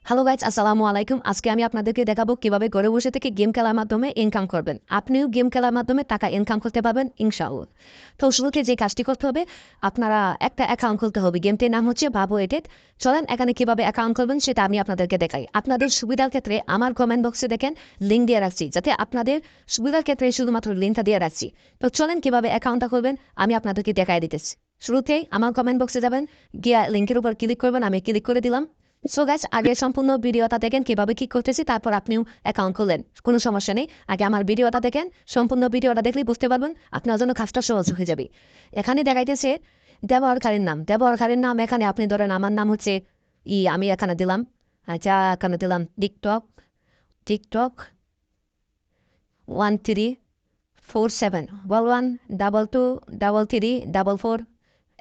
Hello guys, আসসালামু আলাইকুম। আজকে আমি আপনাদেরকে দেখাবো কিভাবে ঘরে বসে থেকে গেম খেলার মাধ্যমে ইনকাম করবেন। আপনিও গেম খেলার মাধ্যমে টাকা ইনকাম করতে পারবেন ইনশাআল্লাহ। তো শুরুতে যে কাজটি করতে হবে, আপনারা একটা অ্যাকাউন্ট খুলতে হবে। গেমটির নাম হচ্ছে বাবু এডেট। চলেন এখানে কিভাবে অ্যাকাউন্ট করবেন সেটা আমি আপনাদেরকে দেখাই। আপনাদের সুবিধার ক্ষেত্রে আমার কমেন্ট বক্সে দেখেন লিঙ্ক দিয়ে রাখছি, যাতে আপনাদের সুবিধার ক্ষেত্রে শুধুমাত্র লিঙ্কটা দিয়ে রাখছি। তো চলেন কিভাবে অ্যাকাউন্টটা করবেন আমি আপনাদেরকে দেখাই দিতেছি। শুরুতেই আমার কমেন্ট বক্সে যাবেন, গিয়ে লিঙ্কের উপর ক্লিক করবেন। আমি ক্লিক করে দিলাম। সো গাইস, আগে সম্পূর্ণ ভিডিওটা দেখেন কিভাবে কি করতেছি, তারপর আপনিও অ্যাকাউন্ট খুললেন, কোনো সমস্যা নেই। আগে আমার ভিডিওটা দেখেন, সম্পূর্ণ ভিডিওটা দেখলেই বুঝতে পারবেন, আপনার জন্য কাজটা সহজ হয়ে যাবে। এখানে দেখাইতেছে ব্যবহারকারীর নাম এখানে আপনি ধরেন আমার নাম হচ্ছে আমি এখানে দিলাম। আচ্ছা, এখানে দিলাম টিকটক টিকটক 1347 11223344।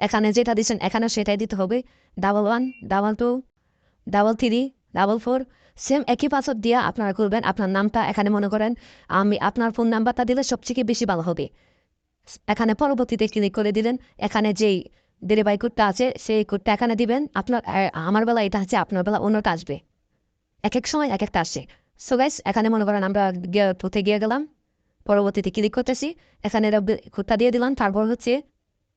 এখানে যেটা দিচ্ছেন এখানে সেটাই দিতে হবে। 11223344। সেম একই পাসওয়ার্ড দিয়ে আপনারা করবেন। আপনার নামটা এখানে মনে করেন আমি আপনার ফোন নাম্বারটা দিলে সবথেকে বেশি ভালো হবে। এখানে পরবর্তীতে ক্লিক করে দিলেন। এখানে যেই ডেলিভারি কোডটা আছে সেই কোডটা এখানে দিবেন। আপনার আমার বেলা এটা আছে, আপনার বেলা অন্যটা আসবে। এক এক সময় এক একটা আসে। সো গাইস, এখানে মনে করেন আমরা গিয়ে গেলাম, পরবর্তীতে ক্লিক করতেছি। এখানে কোডটা দিয়ে দিলাম। তারপর হচ্ছে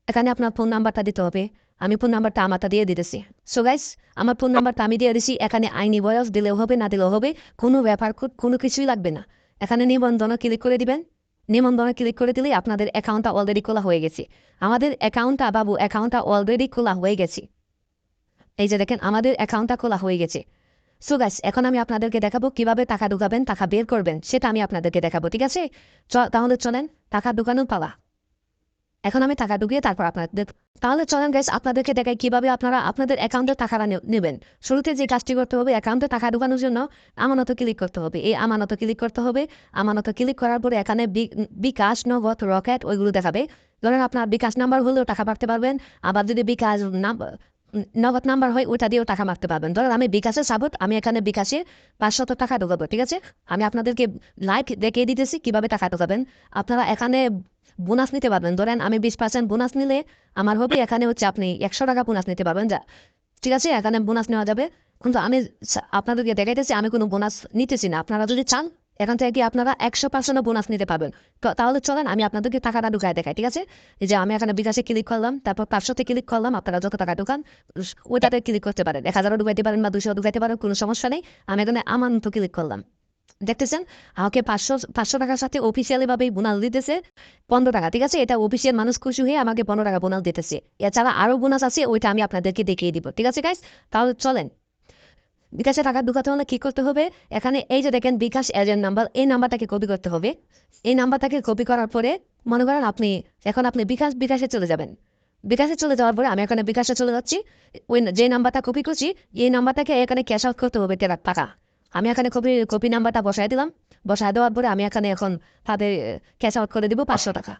এখানে আপনার ফোন নাম্বারটা দিতে হবে। আমি ফোন নাম্বারটা আমারটা দিয়ে দিতেছি। সো গাইস, আমার ফোন নাম্বারটা আমি দিয়ে দিছি। এখানে আইনি বয়স দিলেও হবে, না দিলেও হবে, কোনো ব্যাপার কোনো কিছুই লাগবে না। এখানে নিবন্ধন ক্লিক করে দিবেন। নিবন্ধনে ক্লিক করে দিলেই আপনাদের অ্যাকাউন্টটা অলরেডি খোলা হয়ে গেছে। আমাদের অ্যাকাউন্টটা অলরেডি খোলা হয়ে গেছে। এই যে দেখেন, আমাদের অ্যাকাউন্টটা খোলা হয়ে গেছে। সো গাইস, এখন আমি আপনাদেরকে দেখাবো কিভাবে টাকা ঢুকাবেন, টাকা বের করবেন, সেটা আমি আপনাদেরকে দেখাবো। ঠিক আছে, তাহলে চলেন, টাকা ঢুকানোর পালা। এখন আমি টাকা ঢুকিয়ে তারপর আপনাদের, তাহলে চলেন গাইস আপনাদেরকে দেখাই কিভাবে আপনারা আপনাদের অ্যাকাউন্টে টাকাটা নেবেন। শুরুতে যে কাজটি করতে হবে, অ্যাকাউন্টে টাকা ঢুকানোর জন্য আমানত ক্লিক করতে হবে। এই আমানত ক্লিক করতে হবে। আমানত ক্লিক করার পরে এখানে বিকাশ, নগদ, রকেট ওইগুলো দেখাবে। ধরেন আপনার বিকাশ নাম্বার হলেও টাকা পাঠাতে পারবেন। আবার যদি বিকাশ নগদ নাম্বার হয় ওইটা দিয়েও টাকা মারতে পারবেন। ধরেন আমি বিকাশে সাপোর্ট, আমি এখানে বিকাশে 500 টাকা ঢোকাবো। ঠিক আছে, আমি আপনাদেরকে লাইভ দেখিয়ে দিতেছি কিভাবে টাকা ঢোকাবেন। আপনারা এখানে বোনাস নিতে পারবেন। ধরেন আমি 20% বোনাস নিলে আমার হবে এখানে হচ্ছে আপনি 100 টাকা বোনাস নিতে পারবেন। যা ঠিক আছে, এখানে বোনাস নেওয়া যাবে। কিন্তু আমি আপনাদেরকে দেখাইতেছি আমি কোনো বোনাস নিতেছি না। আপনারা যদি চান এখান থেকে কি আপনারা 100% বোনাস নিতে পারবেন। তাহলে চলেন আমি আপনাদেরকে টাকাটা ঢুকায় দেখাই। ঠিক আছে, এই যে আমি এখানে বিকাশে ক্লিক করলাম, তারপর 500-তে ক্লিক করলাম। আপনারা যত টাকা ঢুকান ওইটাতে ক্লিক করতে পারেন। 1000 ঢুকাইতে পারেন বা 200 ঢুকাইতে পারেন, কোনো সমস্যা নেই। আমি এখানে আমানত ক্লিক করলাম। দেখতেছেন আমাকে 500 টাকার সাথে অফিসিয়ালি ভাবেই বোনাস দিতেছে 15 টাকা। ঠিক আছে, এটা অফিসিয়াল মানুষ খুশি হয়ে আমাকে 15 টাকা বোনাস দিতেছে। এছাড়া আরো বোনাস আছে, ওইটা আমি আপনাদেরকে দেখিয়ে দিব। ঠিক আছে গাইস, তাহলে চলেন। বিকাশে টাকা ঢুকাতে হলে কি করতে হবে, এখানে এই যে দেখেন বিকাশ এজেন্ট নাম্বার, এই নাম্বারটাকে কপি করতে হবে। এই নাম্বারটাকে কপি করার পরে মনে করেন এখন আপনি বিকাশে চলে যাবেন। বিকাশে চলে যাওয়ার পরে আমি এখানে বিকাশে চলে যাচ্ছি। ওই যে নাম্বারটা কপি করছি এই নাম্বারটাকে এখানে ক্যাশ আউট করতে হবে টাকা। আমি এখানে কপি নাম্বারটা বসায় দিলাম। বসায় দেওয়ার পরে আমি এখানে এখন তাদের ক্যাশ আউট করে দিব 500 টাকা।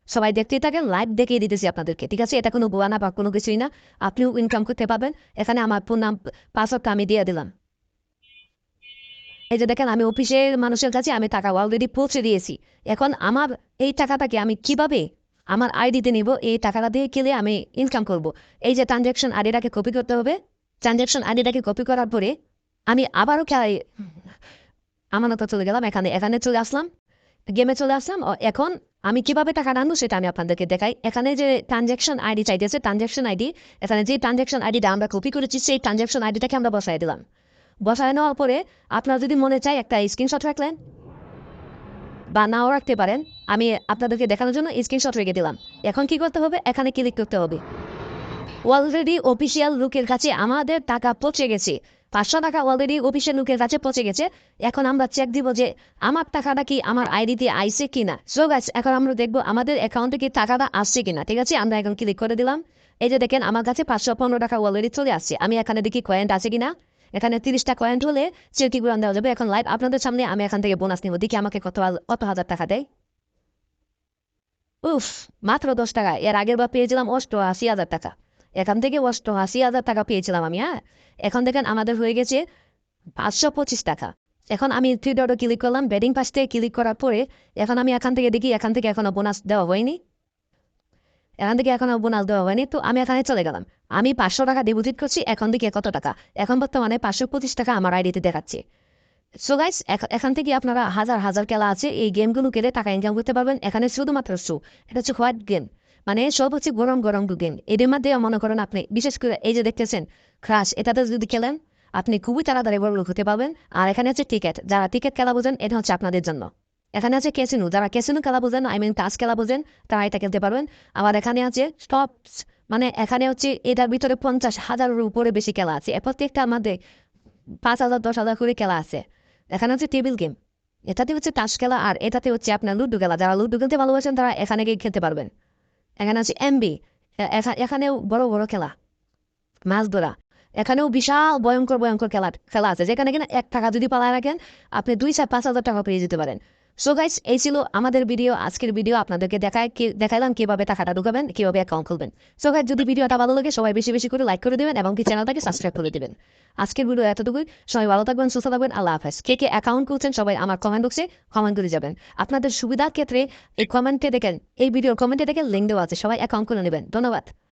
সবাই দেখতেই থাকেন, লাইভ দেখিয়ে দিতেছি আপনাদেরকে। ঠিক আছে, এটা কোনো বোয়ানা বা কোনো কিছুই না, আপনিও ইনকাম করতে পারবেন। এখানে আমার ফোন নাম পাসওয়ার্ডটা আমি দিয়ে দিলাম। এই যে দেখেন, আমি অফিসের মানুষের কাছে আমি টাকা অলরেডি পৌঁছে দিয়েছি। এখন আমার এই টাকাটাকে আমি কিভাবে আমার আইডিতে নিব, এই টাকাটা দিয়ে কিনে আমি ইনকাম করব। এই যে ট্রানজ্যাকশন আইডিটাকে কপি করতে হবে। ট্রানজ্যাকশন আইডিটাকে কপি করার পরে আমি আবারও আমানত চলে গেলাম। এখানে এখানে চলে আসলাম, গেমে চলে আসলাম। এখন আমি কিভাবে টাকা আনবো সেটা আমি আপনাদেরকে দেখাই। এখানে যে ট্রানজ্যাকশন আইডি চাইতেছে, ট্রানজ্যাকশন আইডি, এখানে যে ট্রানজ্যাকশন আইডিটা আমরা কপি করেছি সেই ট্রানজ্যাকশন আইডিটাকে আমরা বসাই দিলাম। বসায় নেওয়ার পরে আপনার যদি মনে চায় একটা স্ক্রিনশট রাখলেন বা নাও রাখতে পারেন। আমি আপনাদেরকে দেখানোর জন্য স্ক্রিনশট রেখে দিলাম। এখন কি করতে হবে, এখানে ক্লিক করতে হবে। অলরেডি অফিসিয়াল লোকের কাছে আমাদের টাকা পৌঁছে গেছে। 500 টাকা অলরেডি অফিসিয়াল লোকের কাছে পৌঁছে গেছে। এখন আমরা চেক দিব যে আমার টাকাটা কি আমার আইডিতে আইছে কিনা। সো গাইস, এখন আমরা দেখবো আমাদের অ্যাকাউন্টে কি টাকাটা আসছে কিনা। ঠিক আছে, আমরা এখন ক্লিক করে দিলাম। এই যে দেখেন আমার কাছে 515 টাকা অলরেডি চলে আসছে। আমি এখানে দেখি কয়েন্ট আছে কিনা। এখানে 30টা কয়েন্ট হলে চেকি গুলো দেওয়া যাবে। এখন লাইভ আপনাদের সামনে আমি এখান থেকে বোনাস নিব, দেখি আমাকে কত হাজার টাকা দেয়। উফ, মাত্র 10 টাকা। এর আগের বার পেয়েছিলাম 88,000 টাকা। এখান থেকে 88,000 টাকা পেয়েছিলাম আমি। হ্যাঁ, এখন দেখেন আমাদের হয়ে গেছে 525 টাকা। এখন আমি থ্রি ডটে ক্লিক করলাম, বেডিং পাসতে ক্লিক করার পরে এখন আমি এখান থেকে দেখি, এখান থেকে এখনো বোনাস দেওয়া হয়নি। এখান থেকে এখন বোনাস দেওয়া হয়নি, তো আমি এখানে চলে গেলাম। আমি 500 টাকা ডিপোজিট করছি, এখন থেকে কত টাকা, এখন বর্তমানে 525 টাকা আমার আইডিতে দেখাচ্ছে। সো গাইস, এখান থেকে আপনারা হাজার হাজার খেলা আছে, এই গেমগুলো খেলে টাকা ইনকাম করতে পারবেন। এখানে শুধুমাত্র এটা হচ্ছে হোয়াইট গেম, মানে সব হচ্ছে গরম গরম গেম। এদের মধ্যে মনে করেন আপনি বিশেষ করে এই যে দেখতেছেন ক্রাশ, এটাতে যদি খেলেন আপনি খুবই তাড়াতাড়ি বড় লোক হতে পারবেন। আর এখানে হচ্ছে টিকেট, যারা টিকেট খেলা বোঝেন এটা হচ্ছে আপনাদের জন্য। এখানে আছে ক্যাসিনো, যারা ক্যাসিনো খেলা বোঝেন, আই মিন তাস খেলা বোঝেন, তারা এটা খেলতে পারবেন। আবার এখানে আছে স্টপস, মানে এখানে হচ্ছে এটার ভিতরে 50,000-এর উপরে বেশি খেলা আছে, প্রত্যেকটার মধ্যে 5,000 10,000 করে খেলা আছে। এখানে হচ্ছে টেবিল গেম, এটাতে হচ্ছে তাস খেলা, আর এটাতে হচ্ছে আপনার লুডো খেলা। যারা লুডো খেলতে ভালোবাসেন তারা এখানে গিয়ে খেলতে পারবেন। এখানে আছে এমবি, এখানেও বড় বড় খেলা, মাছ ধরা। এখানেও বিশাল ভয়ঙ্কর ভয়ঙ্কর খেলা খেলা আছে, যেখানে কিনা 1 টাকা যদি পালায় রাখেন আপনি 2-5 হাজার টাকা পেয়ে যেতে পারেন। সো গাইস, এই ছিল আমাদের ভিডিও, আজকের ভিডিও। আপনাদেরকে দেখাইলাম কিভাবে টাকাটা ঢুকাবেন, কিভাবে অ্যাকাউন্ট খুলবেন। সো গাইস, যদি ভিডিওটা ভালো লাগে সবাই বেশি বেশি করে লাইক করে দেবেন এবং কি চ্যানেলটাকে সাবস্ক্রাইব করে দেবেন। আজকের ভিডিও এতটুকুই, সবাই ভালো থাকবেন, সুস্থ থাকবেন, আল্লাহ হাফেজ। কে কে অ্যাকাউন্ট খুলছেন সবাই আমার কমেন্ট বক্সে কমেন্ট করে যাবেন। আপনাদের সুবিধার ক্ষেত্রে এই কমেন্টে দেখেন, এই ভিডিওর কমেন্টে দেখেন লিঙ্ক দেওয়া আছে, সবাই অ্যাকাউন্ট করে নেবেন। ধন্যবাদ।